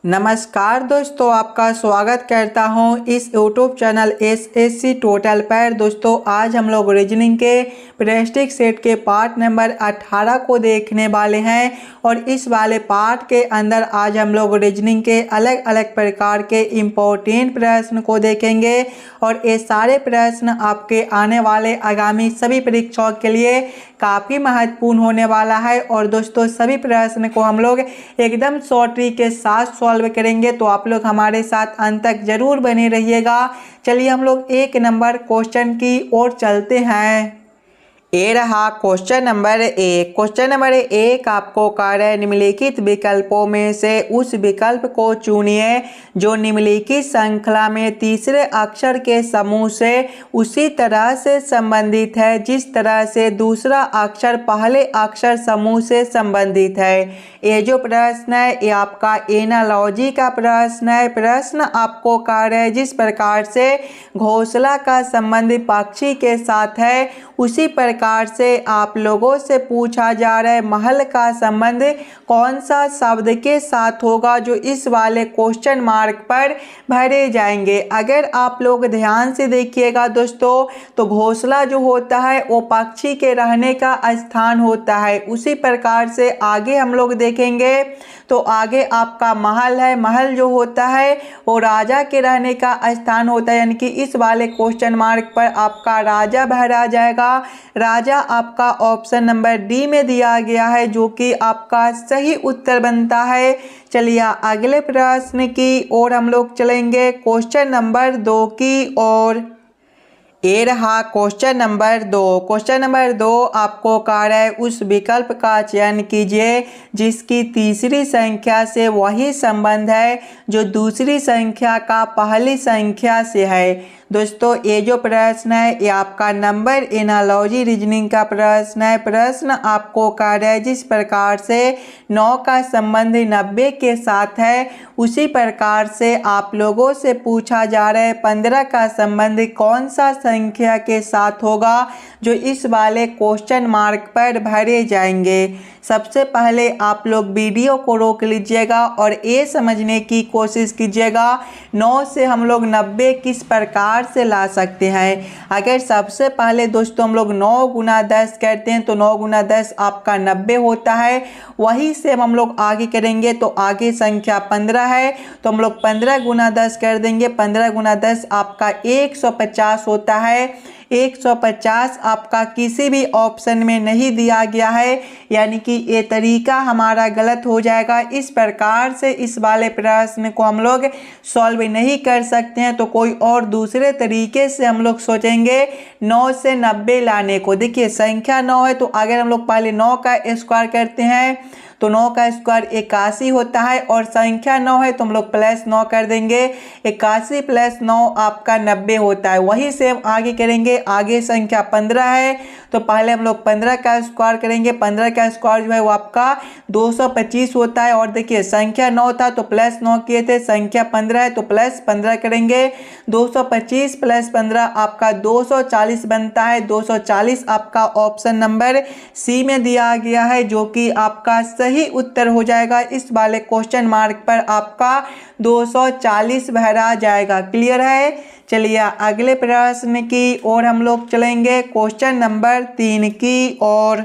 नमस्कार दोस्तों, आपका स्वागत करता हूं इस YouTube चैनल SSC टोटल पर। दोस्तों आज हम लोग रीजनिंग के प्रेस्टिक सेट के पार्ट नंबर 18 को देखने वाले हैं और इस वाले पार्ट के अंदर आज हम लोग रीजनिंग के अलग अलग प्रकार के इम्पोर्टेंट प्रश्न को देखेंगे और ये सारे प्रश्न आपके आने वाले आगामी सभी परीक्षाओं के लिए काफ़ी महत्वपूर्ण होने वाला है। और दोस्तों सभी प्रश्न को हम लोग एकदम शॉर्ट ट्रिक के साथ सॉल्व करेंगे, तो आप लोग हमारे साथ अंत तक जरूर बने रहिएगा। चलिए हम लोग एक नंबर क्वेश्चन की ओर चलते हैं। ये रहा क्वेश्चन नंबर 1। क्वेश्चन नंबर 1 आपको कह रहा है निम्नलिखित विकल्पों में से उस विकल्प को चुनिए जो निम्नलिखित श्रृंखला में तीसरे अक्षर के समूह से उसी तरह से संबंधित है जिस तरह से दूसरा अक्षर पहले अक्षर समूह से संबंधित है। ये जो प्रश्न है ये आपका एनालॉजी का प्रश्न है। प्रश्न आपको कह रहा है जिस प्रकार से घोंसला का संबंध पक्षी के साथ है उसी प्रकार से आप लोगों से पूछा जा रहा है महल का संबंध कौन सा शब्द के साथ होगा जो इस वाले क्वेश्चन मार्क पर भरे जाएंगे। अगर आप लोग ध्यान से देखिएगा दोस्तों तो घोंसला जो होता है वो पक्षी के रहने का स्थान होता है। उसी प्रकार से आगे हम लोग देखेंगे तो आगे आपका महल है। महल जो होता है वो राजा के रहने का स्थान होता है, यानी कि इस वाले क्वेश्चन मार्क पर आपका राजा भरा जाएगा। राजा आपका ऑप्शन नंबर डी में दिया गया है जो कि आपका सही उत्तर बनता है। चलिए अगले प्रश्न की ओर हम लोग चलेंगे, क्वेश्चन नंबर 2 की ओर। ये रहा क्वेश्चन नंबर 2। क्वेश्चन नंबर 2 आपको कह रहा है उस विकल्प का चयन कीजिए जिसकी तीसरी संख्या से वही संबंध है जो दूसरी संख्या का पहली संख्या से है। दोस्तों ये जो प्रश्न है ये आपका नंबर एनालॉजी रीजनिंग का प्रश्न है। प्रश्न आपको कह रहा है जिस प्रकार से 9 का संबंध 90 के साथ है उसी प्रकार से आप लोगों से पूछा जा रहा है 15 का संबंध कौन सा संख्या के साथ होगा जो इस वाले क्वेश्चन मार्क पर भरे जाएंगे। सबसे पहले आप लोग वीडियो को रोक लीजिएगा और ये समझने की कोशिश कीजिएगा 9 से हम लोग 90 किस प्रकार से ला सकते हैं। अगर सबसे पहले दोस्तों हम लोग 9 गुना 10 करते हैं तो 9 गुना 10 आपका 90 होता है। वही से हम लोग आगे करेंगे तो आगे संख्या 15 है तो हम लोग 15 गुना 10 कर देंगे। 15 गुना 10 आपका 150 होता है। 150 आपका किसी भी ऑप्शन में नहीं दिया गया है, यानी कि ये तरीका हमारा गलत हो जाएगा। इस प्रकार से इस वाले प्रश्न को हम लोग सॉल्व नहीं कर सकते हैं, तो कोई और दूसरे तरीके से हम लोग सोचेंगे 9 से 90 लाने को। देखिए संख्या 9 है तो अगर हम लोग पहले 9 का स्क्वायर करते हैं तो 9 का स्क्वायर 81 होता है और संख्या 9 है तो हम लोग प्लस 9 कर देंगे। 81 प्लस 9 आपका 90 होता है। वही सेम आगे करेंगे। आगे संख्या 15 है तो पहले हम लोग 15 का स्क्वायर करेंगे। 15 का स्क्वायर जो है वो आपका 225 होता है और देखिए संख्या 9 था तो प्लस 9 किए थे, संख्या 15 है तो प्लस 15 करेंगे। 225 प्लस 15 आपका 240 बनता है। 240 आपका ऑप्शन नंबर सी में दिया गया है जो कि आपका सही उत्तर हो जाएगा। इस वाले क्वेश्चन मार्क पर आपका 240 भरा जाएगा। क्लियर है। चलिए अगले प्रश्न की ओर हम लोग चलेंगे, क्वेश्चन नंबर 3 की ओर।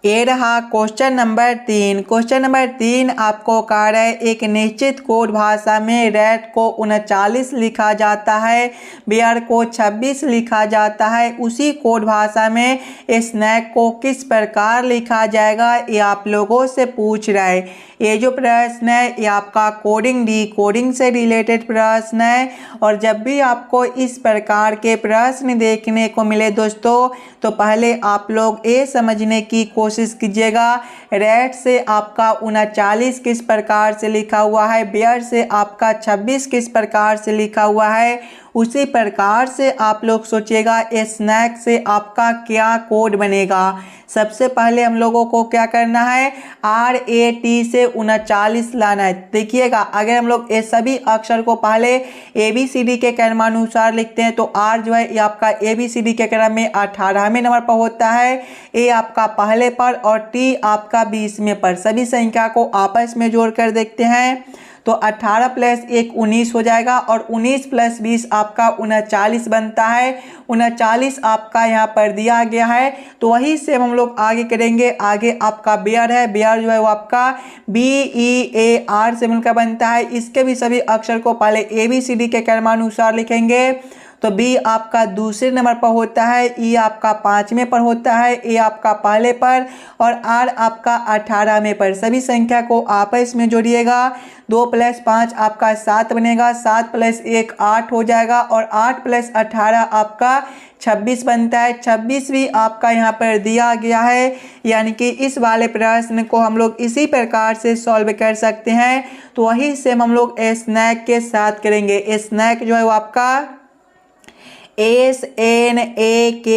ये रहा क्वेश्चन नंबर 3। क्वेश्चन नंबर 3 आपको कह रहा है एक निश्चित कोड भाषा में रैट को 39 लिखा जाता है, बियर को 26 लिखा जाता है। उसी कोड भाषा में स्नैक को किस प्रकार लिखा जाएगा ये आप लोगों से पूछ रहा है। ये जो प्रश्न है ये आपका कोडिंग डिकोडिंग से रिलेटेड प्रश्न है और जब भी आपको इस प्रकार के प्रश्न देखने को मिले दोस्तों तो पहले आप लोग ये समझने की कोशिश कीजिएगा रैट से आपका 39 किस प्रकार से लिखा हुआ है, बियर से आपका 26 किस प्रकार से लिखा हुआ है। उसी प्रकार से आप लोग सोचिएगा स्नैक से आपका क्या कोड बनेगा। सबसे पहले हम लोगों को क्या करना है, RAT से 39 लाना है। देखिएगा अगर हम लोग ये सभी अक्षर को पहले ABCD के क्रमानुसार लिखते हैं तो R जो है ये आपका ABCD के क्रम में 18वें नंबर पर होता है, A आपका पहले पर और T आपका 20वें पर। सभी संख्या को आपस में जोड़कर देखते हैं तो 18 प्लस 1 19 हो जाएगा और 19 प्लस 20 आपका 39 बनता है। 39 आपका यहाँ पर दिया गया है तो वही से हम लोग आगे करेंगे। आगे आपका बेयर है, बेयर जो है वो आपका BEAR से मिलकर बनता है। इसके भी सभी अक्षर को पहले ABCD के क्रमानुसार लिखेंगे तो B आपका दूसरे नंबर पर होता है, E आपका 5वें पर होता है, A आपका पहले पर और R आपका 18वें पर। सभी संख्या को आपस में जोड़िएगा। 2 प्लस 5 आपका 7 बनेगा, 7 प्लस 1 8 हो जाएगा और 8 प्लस 18 आपका 26 बनता है। 26 भी आपका यहाँ पर दिया गया है, यानी कि इस वाले प्रश्न को हम लोग इसी प्रकार से सॉल्व कर सकते हैं। तो वही सेम हम लोग स्नैक के साथ करेंगे। स्नैक जो है वो आपका SNAKE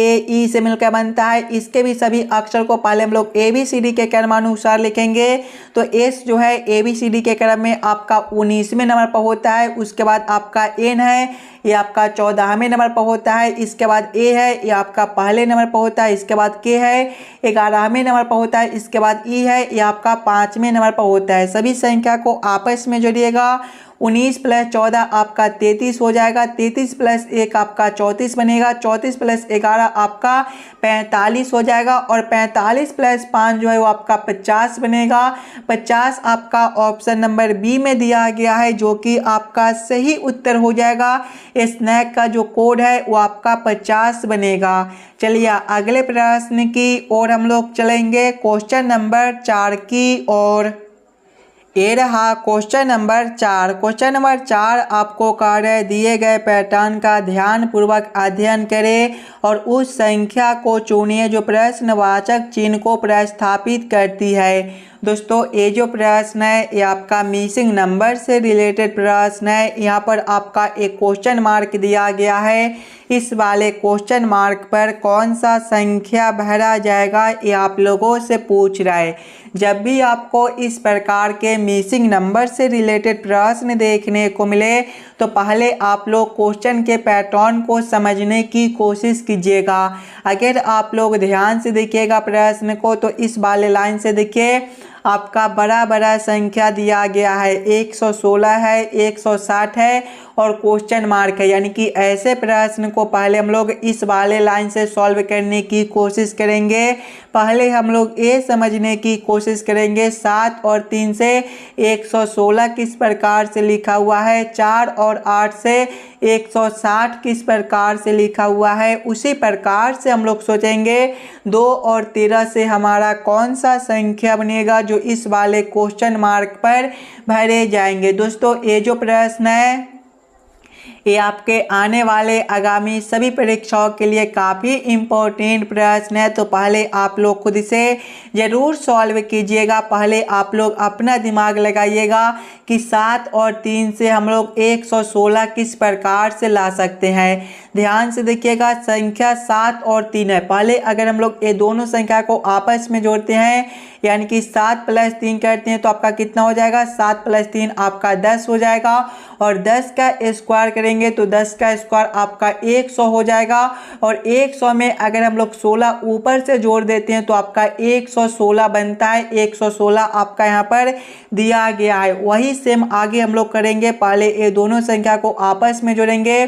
से मिलकर बनता है। इसके भी सभी अक्षर को पहले हम लोग ABCD के क्रमानुसार लिखेंगे तो S जो है ABCD के क्रम में आपका 19वें नंबर पर होता है। उसके बाद आपका N है, ये आपका 14वें नंबर पर होता है। इसके बाद A है, ये आपका पहले नंबर पर होता है। इसके बाद K है, 11वें नंबर पर होता है। इसके बाद E है, ये आपका 5वें नंबर पर होता है। सभी संख्या को आपस में जोड़िएगा। 19 प्लस 14 आपका 33 हो जाएगा, 33 प्लस 1 आपका 34 बनेगा, 34 प्लस 11 आपका 45 हो जाएगा और 45 प्लस 5 जो है वो आपका 50 बनेगा। 50 आपका ऑप्शन नंबर बी में दिया गया है जो कि आपका सही उत्तर हो जाएगा। स्नैक का जो कोड है वो आपका 50 बनेगा। चलिए अगले प्रश्न की ओर हम लोग चलेंगे, क्वेश्चन नंबर 4 की ओर। ये रहा क्वेश्चन नंबर 4। क्वेश्चन नंबर 4 आपको कार्य दिए गए पैटर्न का ध्यानपूर्वक अध्ययन करें और उस संख्या को चुनिए जो प्रश्नवाचक चिन्ह को प्रतिस्थापित करती है। दोस्तों ये जो प्रश्न है ये आपका मिसिंग नंबर से रिलेटेड प्रश्न है। यहाँ पर आपका एक क्वेश्चन मार्क दिया गया है। इस वाले क्वेश्चन मार्क पर कौन सा संख्या भरा जाएगा ये आप लोगों से पूछ रहा है। जब भी आपको इस प्रकार के मिसिंग नंबर से रिलेटेड प्रश्न देखने को मिले तो पहले आप लोग क्वेश्चन के पैटर्न को समझने की कोशिश कीजिएगा। अगर आप लोग ध्यान से देखिएगा प्रश्न को तो इस वाले लाइन से देखिए आपका बड़ा बड़ा संख्या दिया गया है, 116 है, 160 है और क्वेश्चन मार्क है। यानी कि ऐसे प्रश्न को पहले हम लोग इस वाले लाइन से सॉल्व करने की कोशिश करेंगे। पहले हम लोग ये समझने की कोशिश करेंगे 7 और 3 से 116 किस प्रकार से लिखा हुआ है, 4 और 8 से 160 किस प्रकार से लिखा हुआ है। उसी प्रकार से हम लोग सोचेंगे 2 और 13 से हमारा कौन सा संख्या बनेगा जो इस वाले क्वेश्चन मार्क पर भरे जाएंगे। दोस्तों ये जो प्रश्न है ये आपके आने वाले आगामी सभी परीक्षाओं के लिए काफ़ी इम्पोर्टेंट प्रश्न है। तो पहले आप लोग खुद से ज़रूर सॉल्व कीजिएगा। पहले आप लोग अपना दिमाग लगाइएगा कि 7 और 3 से हम लोग 116 किस प्रकार से ला सकते हैं। ध्यान से देखिएगा, संख्या 7 और 3 है। पहले अगर हम लोग ये दोनों संख्या को आपस में जोड़ते हैं यानी कि 7 प्लस 3 करते हैं तो आपका कितना हो जाएगा, 7 प्लस 3 आपका 10 हो जाएगा और 10 का स्क्वायर करेंगे तो 10 का स्क्वायर आपका 100 हो जाएगा और 100 में अगर हम लोग 16 ऊपर से जोड़ देते हैं तो आपका 116 बनता है। 116 आपका यहाँ पर दिया गया है। वही सेम आगे हम लोग करेंगे। पहले ये दोनों संख्या को आपस में जोड़ेंगे।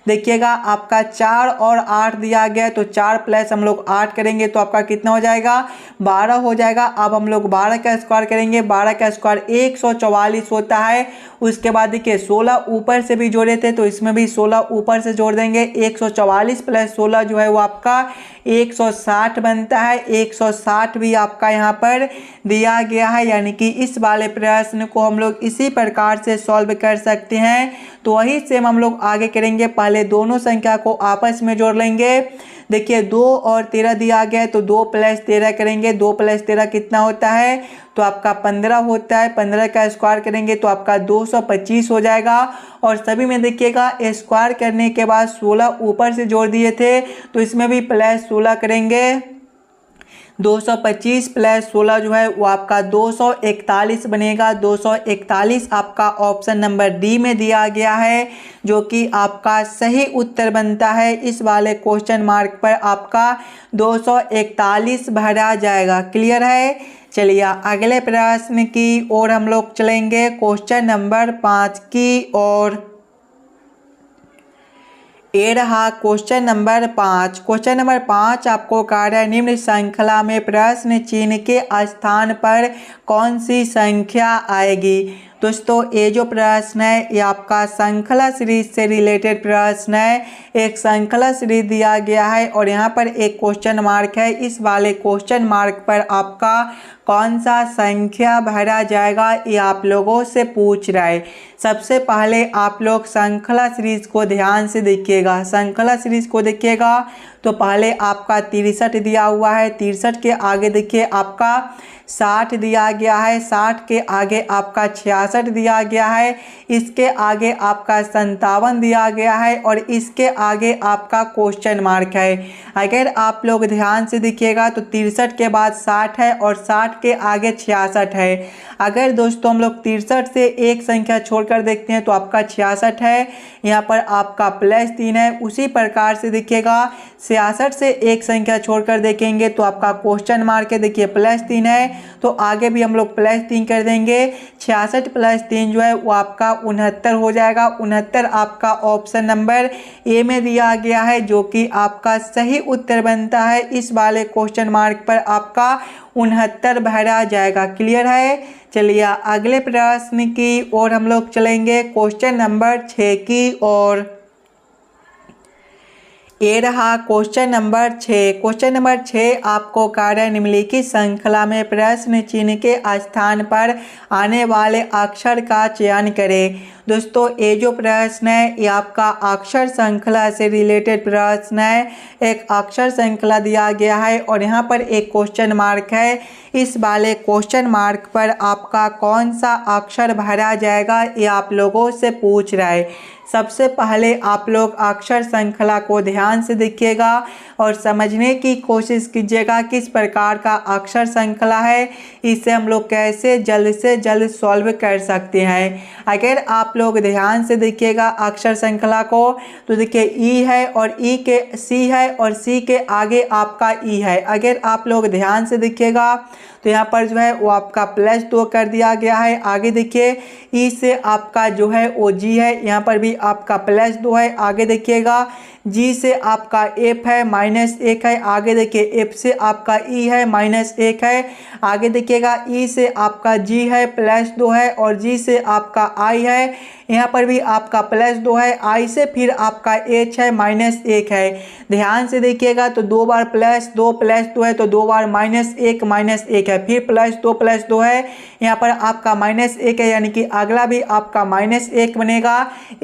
देखिएगा आपका 4 और 8 दिया गया है तो 4 प्लस हम लोग 8 करेंगे तो आपका कितना हो जाएगा, 12 हो जाएगा। अब हम लोग 12 का स्क्वायर करेंगे, 12 का स्क्वायर 144 होता है। उसके बाद देखिए 16 ऊपर से भी जोड़े थे तो इसमें भी 16 ऊपर से जोड़ देंगे। 144 प्लस 16 जो है वो आपका 160 बनता है। 160 भी आपका यहाँ पर दिया गया है। यानी कि इस वाले प्रश्न को हम लोग इसी प्रकार से सॉल्व कर सकते हैं। तो वही सेम हम लोग आगे करेंगे। पहले दोनों संख्या को आपस में जोड़ लेंगे। देखिए 2 और 13 दिया गया है, तो 2 + 13 करेंगे, 2 + 13 कितना होता है, तो आपका 15 होता है। 15 का स्क्वायर करेंगे तो आपका 225 हो जाएगा। और सभी में देखिएगा स्क्वायर करने के बाद 16 ऊपर से जोड़ दिए थे, तो इसमें भी +16 करेंगे। 225 + 16 जो है वो आपका 241 बनेगा। 241 आपका ऑप्शन नंबर डी में दिया गया है, जो कि आपका सही उत्तर बनता है। इस वाले क्वेश्चन मार्क पर आपका 241 भरा जाएगा। क्लियर है। चलिए अगले प्रश्न की ओर हम लोग चलेंगे, क्वेश्चन नंबर 5 की ओर। ये रहा क्वेश्चन नंबर 5। क्वेश्चन नंबर 5 आपको कहा है निम्न श्रृंखला में प्रश्न चिन्ह के स्थान पर कौन सी संख्या आएगी। दोस्तों ये जो प्रश्न है ये आपका श्रृंखला सीरीज से रिलेटेड प्रश्न है। एक श्रृंखला सीरीज दिया गया है और यहाँ पर एक क्वेश्चन मार्क है। इस वाले क्वेश्चन मार्क पर आपका कौन सा संख्या भरा जाएगा ये आप लोगों से पूछ रहा है। सबसे पहले आप लोग श्रृंखला सीरीज को ध्यान से देखिएगा। श्रृंखला सीरीज को देखिएगा तो पहले आपका 63 दिया हुआ है, 63 के आगे देखिए आपका 60 दिया गया है, 60 के आगे आपका 66 दिया गया है, इसके आगे आपका 57 दिया गया है और इसके आगे आपका क्वेश्चन मार्क है। अगर आप लोग ध्यान से देखिएगा तो 63 के बाद 60 है और 60 के आगे 66 है। अगर दोस्तों हम लोग 63 से एक संख्या छोड़कर देखते हैं तो आपका 66 है, यहाँ पर आपका +3 है। उसी प्रकार से देखिएगा 66 से एक संख्या छोड़कर देखेंगे तो आपका क्वेश्चन मार्क है, देखिए +3 है, तो आगे भी हम लोग +3 कर देंगे। 66 + 3 जो है वो आपका 69 हो जाएगा। 69 आपका ऑप्शन नंबर ए में दिया गया है, जो कि आपका सही उत्तर बनता है। इस वाले क्वेश्चन मार्क पर आपका 69 भरा जाएगा। क्लियर है। चलिए अगले प्रश्न की ओर हम लोग चलेंगे, क्वेश्चन नंबर 6 की ओर। ये रहा क्वेश्चन नंबर 6। क्वेश्चन नंबर 6 आपको कार्य निम्नलिखित श्रृंखला में प्रश्न चिन्ह के स्थान पर आने वाले अक्षर का चयन करें। दोस्तों ये जो प्रश्न है ये आपका अक्षर श्रृंखला से रिलेटेड प्रश्न है। एक अक्षर श्रृंखला दिया गया है और यहाँ पर एक क्वेश्चन मार्क है। इस वाले क्वेश्चन मार्क पर आपका कौन सा अक्षर भरा जाएगा ये आप लोगों से पूछ रहा है। सबसे पहले आप लोग अक्षर श्रृंखला को ध्यान से देखिएगा और समझने की कोशिश कीजिएगा किस प्रकार का अक्षर श्रृंखला है, इसे हम लोग कैसे जल्द से जल्द सॉल्व कर सकते हैं। अगर आप लोग ध्यान से देखिएगा अक्षर श्रृंखला को तो देखिए ई है और ई के सी है और सी के आगे आपका ई है। अगर आप लोग ध्यान से देखिएगा तो यहाँ पर जो है वो आपका +2 कर दिया गया है। आगे देखिए ई से आपका जो है वो जी है, यहाँ पर भी आपका +2 है। आगे देखिएगा जी से आपका एफ है -1 है। आगे देखिए एफ से आपका ई है -1 है। आगे देखिएगा ई से आपका जी है +2 है और जी से आपका आई है, यहाँ पर भी आपका +2 है। आई से फिर आपका एच है -1 है। ध्यान से देखिएगा तो 2 बार +2 है तो 2 बार -1 है, फिर +2 है, यहाँ पर आपका -1 है, यानी कि अगला भी आपका -1 बनेगा।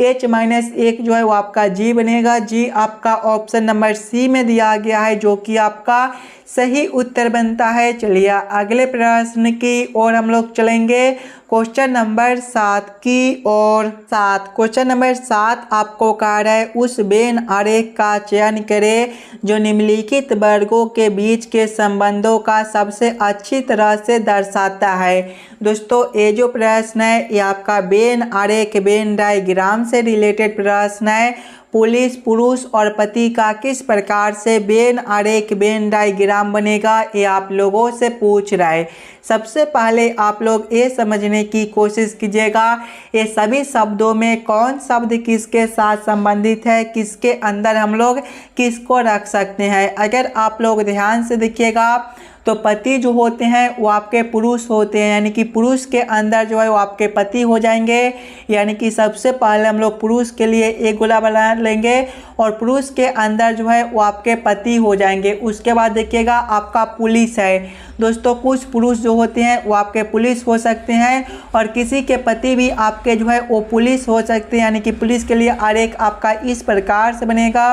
h -1 जो है वो आपका जी बनेगा। जी आपका ऑप्शन नंबर सी में दिया गया है, जो कि आपका सही उत्तर बनता है। चलिए अगले प्रश्न की ओर हम लोग चलेंगे, क्वेश्चन नंबर 7 की ओर। 7 क्वेश्चन नंबर 7 आपको कहा है उस वेन आरेख का चयन करें जो निम्नलिखित वर्गों के बीच के संबंधों का सबसे अच्छी तरह से दर्शाता है। दोस्तों ये जो प्रश्न है ये आपका वेन आरेख वेन डायग्राम से रिलेटेड प्रश्न है। पुलिस पुरुष और पति का किस प्रकार से वेन आरेख वेन डायग्राम बनेगा ये आप लोगों से पूछ रहा है। सबसे पहले आप लोग ये समझने की कोशिश कीजिएगा ये सभी शब्दों में कौन शब्द किसके साथ संबंधित है, किसके अंदर हम लोग किसको रख सकते हैं। अगर आप लोग ध्यान से देखिएगा तो पति जो होते हैं वो आपके पुरुष होते हैं, यानी कि पुरुष के अंदर जो है वो आपके पति हो जाएंगे। यानी कि सबसे पहले हम लोग पुरुष के लिए एक गोला बना लेंगे और पुरुष के अंदर जो है वो आपके पति हो जाएंगे। उसके बाद देखिएगा आपका पुलिस है दोस्तों कुछ पुरुष जो होते हैं वो आपके पुलिस हो सकते हैं और किसी के पति भी आपके जो है वो पुलिस हो सकते हैं, यानी कि पुलिस के लिए आरेख आपका इस प्रकार से बनेगा।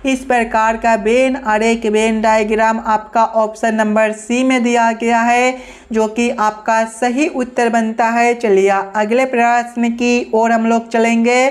इस प्रकार का वेन आरेख वेन डायग्राम आपका ऑप्शन नंबर सी में दिया गया है, जो कि आपका सही उत्तर बनता है। चलिए अगले प्रश्न की ओर हम लोग चलेंगे।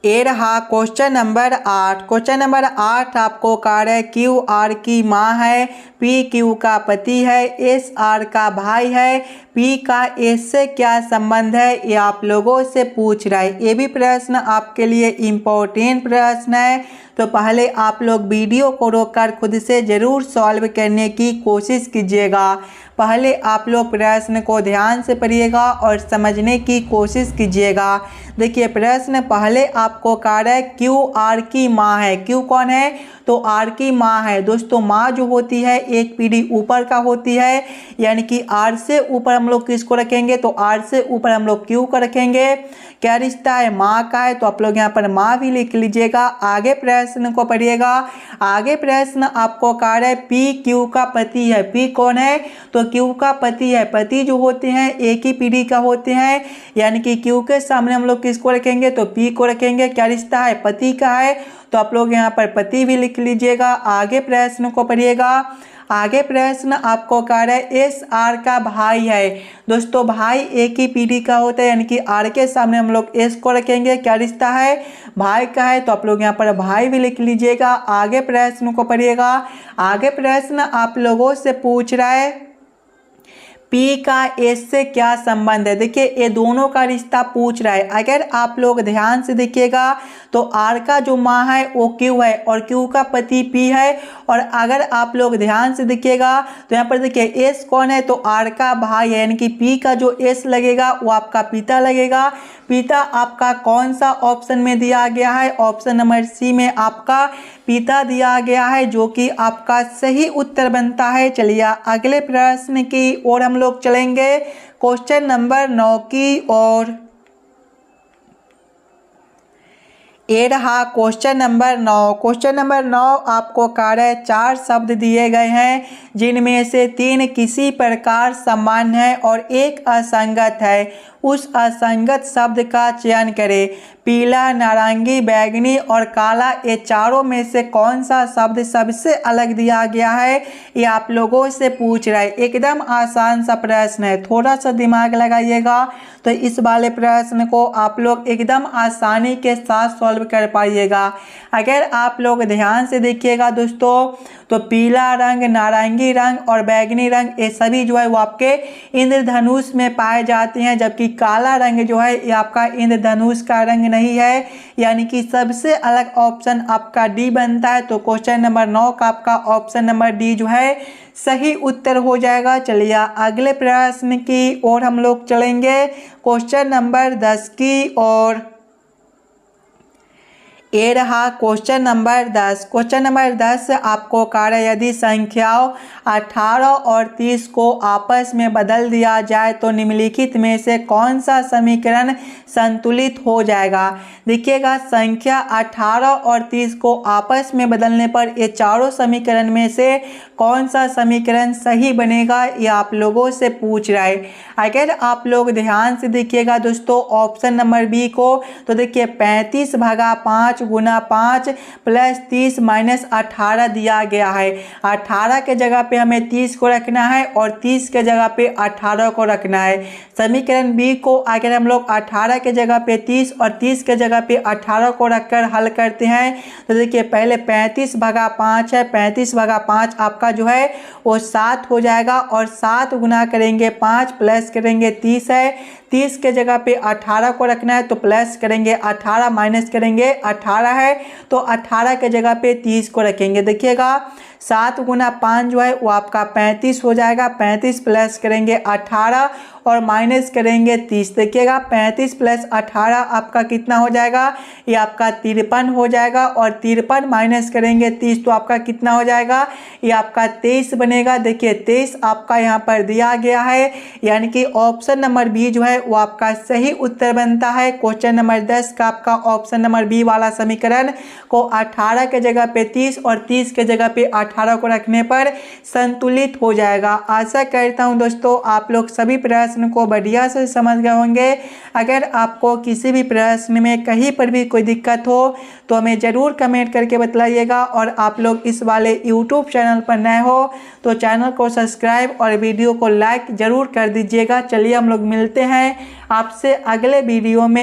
ये रहा क्वेश्चन नंबर 8। क्वेश्चन नंबर 8 आपको कार्य है क्यू आर की माँ है, पी क्यू का पति है, एस आर का भाई है, पी का एस से क्या संबंध है, ये आप लोगों से पूछ रहा है। ये भी प्रश्न आपके लिए इम्पोर्टेंट प्रश्न है, तो पहले आप लोग वीडियो को रोककर खुद से ज़रूर सॉल्व करने की कोशिश कीजिएगा। पहले आप लोग प्रश्न को ध्यान से पढ़िएगा और समझने की कोशिश कीजिएगा। देखिए प्रश्न पहले आपको कार्य है क्यू आर की माँ है। क्यू कौन है? तो आर की माँ है। दोस्तों माँ जो होती है एक पीढ़ी ऊपर का होती है, यानी कि आर से ऊपर हम लोग किसको रखेंगे? तो आर से ऊपर हम लोग क्यू को रखेंगे। क्या रिश्ता है? माँ का है, तो आप लोग यहाँ पर माँ भी लिख लीजिएगा। आगे प्रश्न को पढ़िएगा। आगे प्रश्न आपको कार्य है पी क्यू का पति है। पी कौन है? तो क्यू का पति है। पति जो होते हैं एक ही पीढ़ी का होते हैं, यानी कि क्यू के सामने हम लोग किसको रखेंगे? तो पी को रखेंगे। क्या रिश्ता है? पति का है, तो आप लोग यहाँ पर पति भी लिख लीजिएगा। आगे प्रश्न को पढ़िएगा। आगे प्रश्न आपको कार्य है एस आर का भाई है। दोस्तों भाई एक ही पीढ़ी का होता है, यानी कि आर के सामने हम लोग एस को रखेंगे। क्या रिश्ता है? भाई का है, तो आप लोग यहाँ पर भाई भी लिख लीजिएगा। आगे प्रश्न को पढ़िएगा। आगे प्रश्न आप लोगों से पूछ रहा है पी का एस से क्या संबंध है। देखिए ये दोनों का रिश्ता पूछ रहा है। अगर आप लोग ध्यान से देखिएगा तो आर का जो माँ है वो क्यू है और क्यू का पति पी है। और अगर आप लोग ध्यान से देखिएगा तो यहाँ पर देखिए एस कौन है? तो आर का भाई है, यानी कि पी का जो एस लगेगा वो आपका पिता लगेगा। पिता आपका कौन सा ऑप्शन में दिया गया है? ऑप्शन नंबर सी में आपका पिता दिया गया है, जो कि आपका सही उत्तर बनता है। चलिए अगले प्रश्न की ओर हम लोग चलेंगे, क्वेश्चन नंबर 9 की ओर। ये रहा क्वेश्चन नंबर 9। क्वेश्चन नंबर 9 आपको कार्य 4 शब्द दिए गए हैं, जिनमें से 3 किसी प्रकार समान है और एक असंगत है। उस असंगत शब्द का चयन करें। पीला, नारंगी, बैगनी और काला, ये चारों में से कौन सा शब्द सबसे अलग दिया गया है, ये आप लोगों से पूछ रहा है। एकदम आसान सा प्रश्न है, थोड़ा सा दिमाग लगाइएगा तो इस वाले प्रश्न को आप लोग एकदम आसानी के साथ सॉल्व कर पाइएगा। अगर आप लोग ध्यान से देखिएगा दोस्तों, तो पीला रंग, नारंगी रंग और बैगनी रंग, ये सभी जो है वो आपके इंद्रधनुष में पाए जाते हैं, जबकि काला रंग जो है ये आपका इंद्रधनुष का रंग नहीं है, यानी कि सबसे अलग ऑप्शन आपका डी बनता है। तो क्वेश्चन नंबर 9 का आपका ऑप्शन नंबर डी जो है सही उत्तर हो जाएगा। चलिए अगले प्रश्न की ओर हम लोग चलेंगे, क्वेश्चन नंबर 10 की ओर। ये रहा क्वेश्चन नंबर 10। क्वेश्चन नंबर 10 आपको कार्य यदि संख्याओं 18 और 30 को आपस में बदल दिया जाए तो निम्नलिखित में से कौन सा समीकरण संतुलित हो जाएगा। देखिएगा संख्या 18 और 30 को आपस में बदलने पर ये चारों समीकरण में से कौन सा समीकरण सही बनेगा, ये आप लोगों से पूछ रहा है। अगर आप लोग ध्यान से देखिएगा दोस्तों ऑप्शन नंबर बी को, तो देखिए 35 भागा 5 गुना 5 प्लस 30 माइनस 18 दिया गया है। 18 के जगह पे हमें 30 को रखना है और 30 के जगह पे 18 को रखना है। समीकरण बी को अगर हम लोग 18 के जगह पे 30 और 30 के जगह पे 18 को रखकर हल करते हैं, तो देखिए पहले 35 भागा 5 है, 35 भागा 5 आपका जो है वो 7 हो जाएगा और 7 गुना करेंगे 5 प्लस करेंगे 30 है। 30 के जगह पे 18 को रखना है तो प्लस करेंगे 18 माइनस करेंगे 18 है, तो 18 के जगह पे 30 को रखेंगे। देखिएगा 7 गुना 5 जो है वो आपका 35 हो जाएगा। 35 प्लस करेंगे 18 और माइनस करेंगे 30। देखिएगा 35 प्लस 18 आपका कितना हो जाएगा, ये आपका 53 हो जाएगा। और 53 माइनस करेंगे 30 तो आपका कितना हो जाएगा, ये आपका 23 बनेगा। देखिए 23 आपका यहाँ पर दिया गया है, यानी कि ऑप्शन नंबर बी जो है वो आपका सही उत्तर बनता है। क्वेश्चन नंबर 10 का आपका ऑप्शन नंबर बी वाला समीकरण को 18 के जगह पे 30 और 30 के जगह पे 18 को रखने पर संतुलित हो जाएगा। आशा करता हूं दोस्तों आप लोग सभी प्रश्न को बढ़िया से समझ गए होंगे। अगर आपको किसी भी प्रश्न में कहीं पर भी कोई दिक्कत हो तो हमें ज़रूर कमेंट करके बतलाइएगा। और आप लोग इस वाले यूट्यूब चैनल पर नए हो तो चैनल को सब्सक्राइब और वीडियो को लाइक ज़रूर कर दीजिएगा। चलिए हम लोग मिलते हैं आपसे अगले वीडियो में।